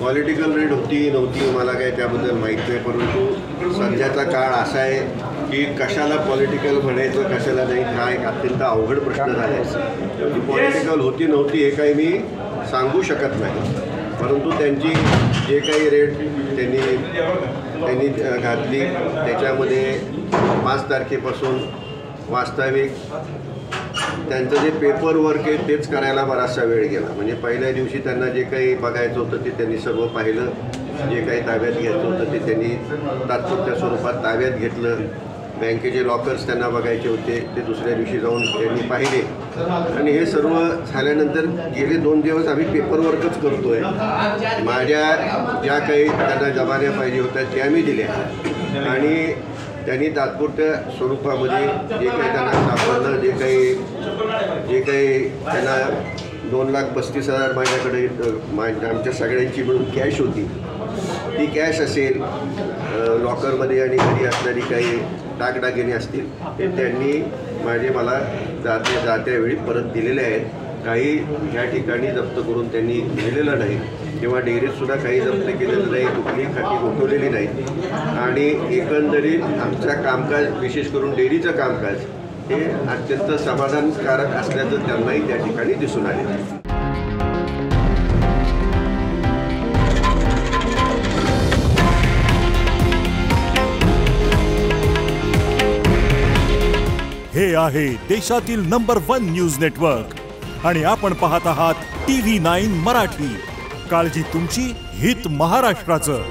Political red होती नव्हती मला काही त्याबद्दल माहीत नाही, परंतु सध्याचा काळ असा आहे की कशाला पॉलिटिकल म्हणायचं कशाला नाही हा एक अत्यंत अवघड प्रश्न झाला आहे. पॉलिटिकल होती नव्हती हे काही मी सांगू शकत नाही, परंतु त्यांची जे काही रेड त्यांनी घातली त्याच्यामध्ये 5 तारखेपासून वास्तविक त्यांचं जे पेपर वर्क आहे तेच करायला बराचसा वेळ गेला. म्हणजे पहिल्या दिवशी त्यांना जे काही बघायचं होतं ते त्यांनी सर्व पाहिलं, जे काही ताब्यात घ्यायचं होतं ते त्यांनी तात्पुरत्या स्वरूपात ताब्यात घेतलं. बँकेचे लॉकर्स त्यांना बघायचे होते ते दुसऱ्या दिवशी जाऊन त्यांनी पाहिले आणि हे सर्व झाल्यानंतर गेले 2 दिवस आम्ही पेपर वर्कच करतो आहे. माझ्या ज्या काही त्यांना जबान्या पाहिजे होत्या त्या मी दिल्या आणि त्यांनी तात्पुरत्या स्वरूपामध्ये जे काही त्यांना सापडलं जे काही त्यांना 2,35,000 माझ्याकडे आमच्या सगळ्यांची मिळून कॅश होती, ती कॅश असेल लॉकरमध्ये आणि घरी असणारी काही दागदागिने असतील ते त्यांनी मला जात्या वेळी परत दिलेले आहेत. काही ह्या ठिकाणी जप्त करून त्यांनी दिलेलं नाही किंवा डेअरीतसुद्धा काही जप्त केलेलं नाही, कुठलीही खाती गोठवलेली नाही आणि एकंदरीत आमचं कामकाज विशेष करून डेअरीचं कामकाज हे अत्यंत समाधानकारक असल्याचं त्यांनाही त्या ठिकाणी दिसून आले. हे आहे देशातील नंबर 1 न्यूज नेटवर्क आणि आपण पाहत आहात TV9 मराठी. काळजी तुमची, हित महाराष्ट्राचं.